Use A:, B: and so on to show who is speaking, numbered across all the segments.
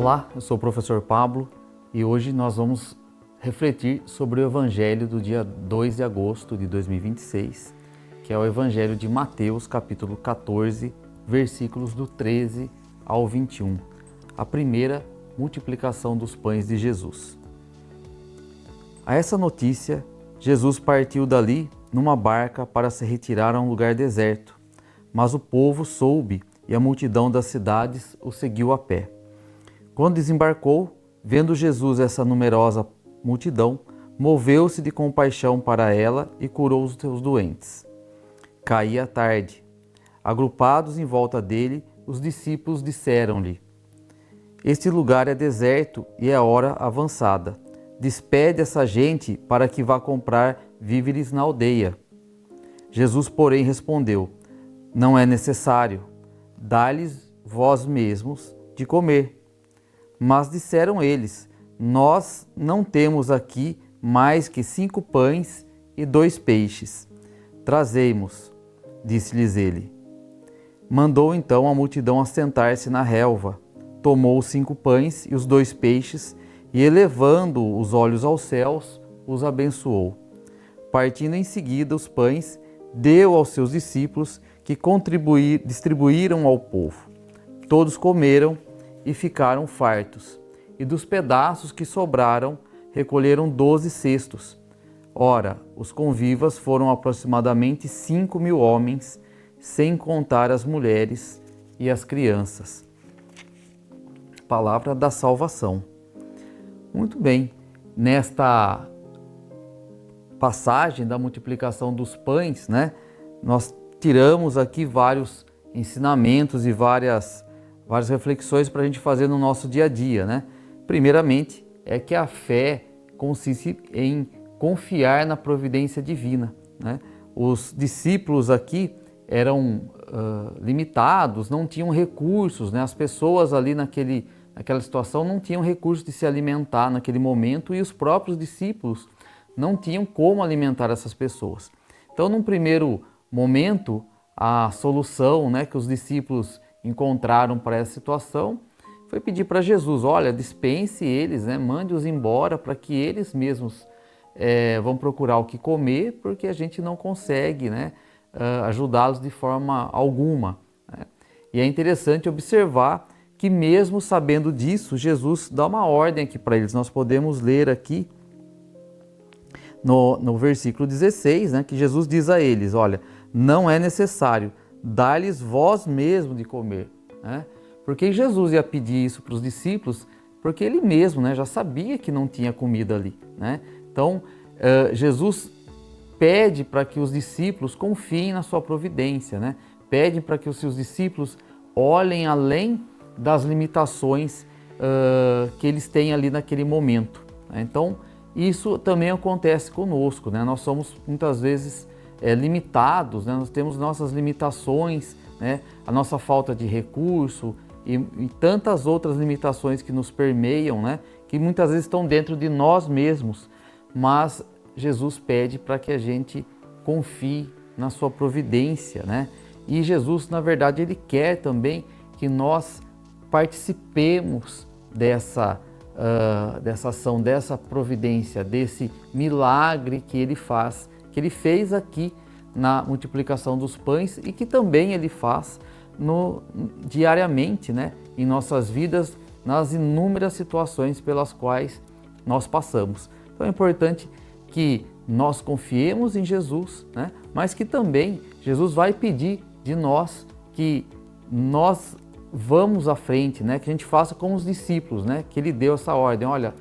A: Olá, eu sou o professor Pablo e hoje nós vamos refletir sobre o Evangelho do dia 2 de agosto de 2026, que é o Evangelho de Mateus, capítulo 14, versículos do 13 ao 21, a primeira multiplicação dos pães de Jesus. A essa notícia, Jesus partiu dali numa barca para se retirar a um lugar deserto, mas o povo soube e a multidão das cidades o seguiu a pé. Quando desembarcou, vendo Jesus essa numerosa multidão, moveu-se de compaixão para ela e curou os seus doentes. Caía a tarde. Agrupados em volta dele, os discípulos disseram-lhe: "Este lugar é deserto e é hora avançada. Despede essa gente para que vá comprar víveres na aldeia." Jesus, porém, respondeu: "Não é necessário. Dá-lhes vós mesmos de comer." Mas disseram eles: "Nós não temos aqui mais que 5 pães e 2 peixes. Trazei-mos", disse-lhes ele. Mandou então a multidão assentar-se na relva. Tomou os 5 pães e os 2 peixes e, elevando os olhos aos céus, os abençoou. Partindo em seguida os pães, deu aos seus discípulos, que distribuíram ao povo. Todos comeram e ficaram fartos, e dos pedaços que sobraram, recolheram 12 cestos. Ora, os convivas foram aproximadamente 5.000 homens, sem contar as mulheres e as crianças. Palavra da salvação. Muito bem, nesta passagem da multiplicação dos pães, nós tiramos aqui vários ensinamentos e várias reflexões para a gente fazer no nosso dia a dia, Primeiramente, é que a fé consiste em confiar na providência divina, Os discípulos aqui eram limitados, não tinham recursos, As pessoas ali naquela situação não tinham recursos de se alimentar naquele momento e os próprios discípulos não tinham como alimentar essas pessoas. Então, num primeiro momento, a solução que os discípulos encontraram para essa situação foi pedir para Jesus: olha, dispense eles, mande-os embora para que eles mesmos vão procurar o que comer, porque a gente não consegue ajudá-los de forma alguma. E é interessante observar que, mesmo sabendo disso, Jesus dá uma ordem aqui para eles. Nós podemos ler aqui no versículo 16, que Jesus diz a eles: olha, não é necessário, dá-lhes vós mesmo de comer. Porque Jesus ia pedir isso para os discípulos, porque ele mesmo já sabia que não tinha comida ali. Então, Jesus pede para que os discípulos confiem na sua providência, pede para que os seus discípulos olhem além das limitações que eles têm ali naquele momento. Então, isso também acontece conosco, Nós somos muitas vezes limitados, nós temos nossas limitações, a nossa falta de recurso e tantas outras limitações que nos permeiam, que muitas vezes estão dentro de nós mesmos, mas Jesus pede para que a gente confie na sua providência, E Jesus, na verdade, ele quer também que nós participemos dessa ação, dessa providência, desse milagre que ele faz, que ele fez aqui na multiplicação dos pães e que também ele faz diariamente, em nossas vidas, nas inúmeras situações pelas quais nós passamos. Então é importante que nós confiemos em Jesus, mas que também Jesus vai pedir de nós que nós vamos à frente, que a gente faça como os discípulos, que ele deu essa ordem: olha,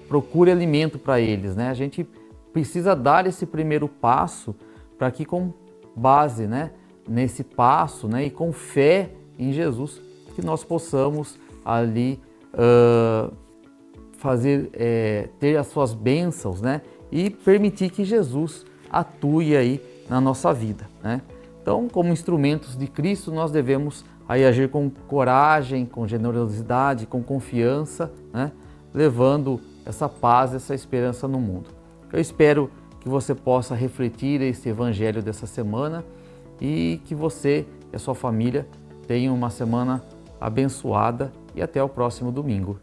A: procure alimento para eles, A gente precisa dar esse primeiro passo para que, com base nesse passo e com fé em Jesus, que nós possamos ali ter as suas bênçãos e permitir que Jesus atue aí na nossa vida. Então, como instrumentos de Cristo, nós devemos aí agir com coragem, com generosidade, com confiança, levando essa paz, essa esperança no mundo. Eu espero que você possa refletir esse evangelho dessa semana e que você e a sua família tenham uma semana abençoada e até o próximo domingo.